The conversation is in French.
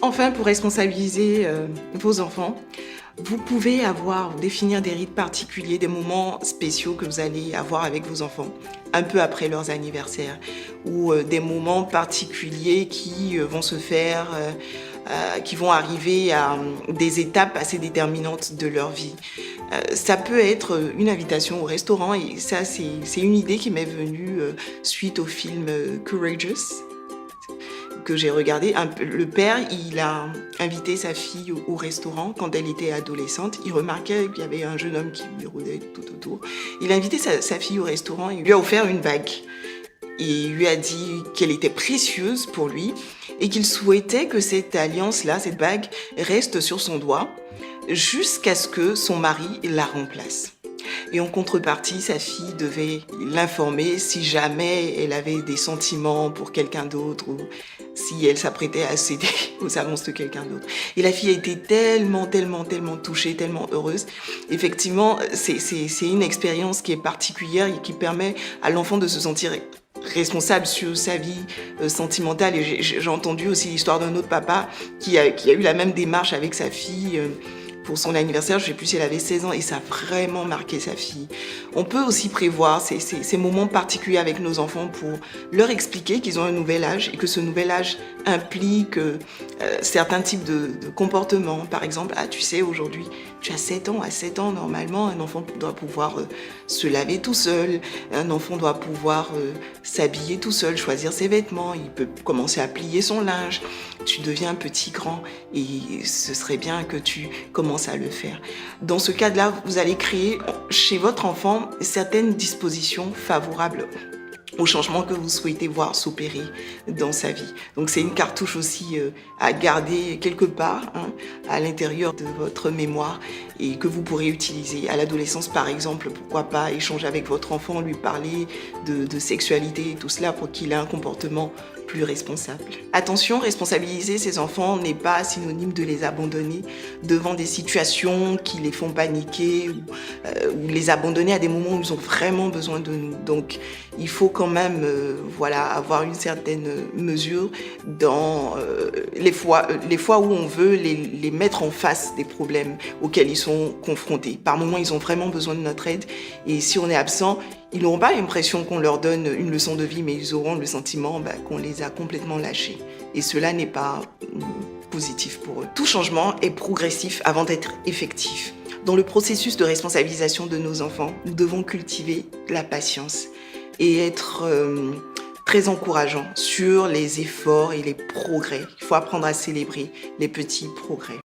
Enfin, pour responsabiliser vos enfants, vous pouvez définir des rites particuliers, des moments spéciaux que vous allez avoir avec vos enfants, un peu après leurs anniversaires, ou des moments particuliers qui vont se faire, qui vont arriver à des étapes assez déterminantes de leur vie. Ça peut être une invitation au restaurant, et ça, c'est une idée qui m'est venue suite au film Courageous, que j'ai regardé. Le père, il a invité sa fille au restaurant quand elle était adolescente. Il remarquait qu'il y avait un jeune homme qui lui rôdait tout autour. Il a invité sa fille au restaurant et lui a offert une bague. Et il lui a dit qu'elle était précieuse pour lui et qu'il souhaitait que cette alliance-là, cette bague, reste sur son doigt jusqu'à ce que son mari la remplace. Et en contrepartie, sa fille devait l'informer si jamais elle avait des sentiments pour quelqu'un d'autre ou si elle s'apprêtait à céder aux avances de quelqu'un d'autre. Et la fille a été tellement touchée, tellement heureuse. Effectivement, c'est une expérience qui est particulière et qui permet à l'enfant de se sentir responsable sur sa vie sentimentale. Et j'ai entendu aussi l'histoire d'un autre papa qui a eu la même démarche avec sa fille pour son anniversaire. Je ne sais plus si elle avait 16 ans, et ça a vraiment marqué sa fille. On peut aussi prévoir ces moments particuliers avec nos enfants pour leur expliquer qu'ils ont un nouvel âge et que ce nouvel âge implique certains types de comportements. Par exemple, tu sais, aujourd'hui, tu as 7 ans. À 7 ans, normalement, un enfant doit pouvoir se laver tout seul. Un enfant doit pouvoir s'habiller tout seul, choisir ses vêtements. Il peut commencer à plier son linge. Tu deviens petit grand et ce serait bien que tu commences à le faire. Dans ce cadre-là, vous allez créer chez votre enfant certaines dispositions favorables au changement que vous souhaitez voir s'opérer dans sa vie. Donc c'est une cartouche aussi à garder quelque part à l'intérieur de votre mémoire et que vous pourrez utiliser à l'adolescence. Par exemple, pourquoi pas échanger avec votre enfant, lui parler de sexualité et tout cela pour qu'il ait un comportement plus responsable. Attention, responsabiliser ses enfants n'est pas synonyme de les abandonner devant des situations qui les font paniquer ou les abandonner à des moments où ils ont vraiment besoin de nous. Donc il faut quand même avoir une certaine mesure dans les fois où on veut les mettre en face des problèmes auxquels ils sont confrontés. Par moments, ils ont vraiment besoin de notre aide, et si on est absent, ils n'auront pas l'impression qu'on leur donne une leçon de vie, mais ils auront le sentiment qu'on les a complètement lâchés. Et cela n'est pas positif pour eux. Tout changement est progressif avant d'être effectif. Dans le processus de responsabilisation de nos enfants, nous devons cultiver la patience et être très encourageant sur les efforts et les progrès. Il faut apprendre à célébrer les petits progrès.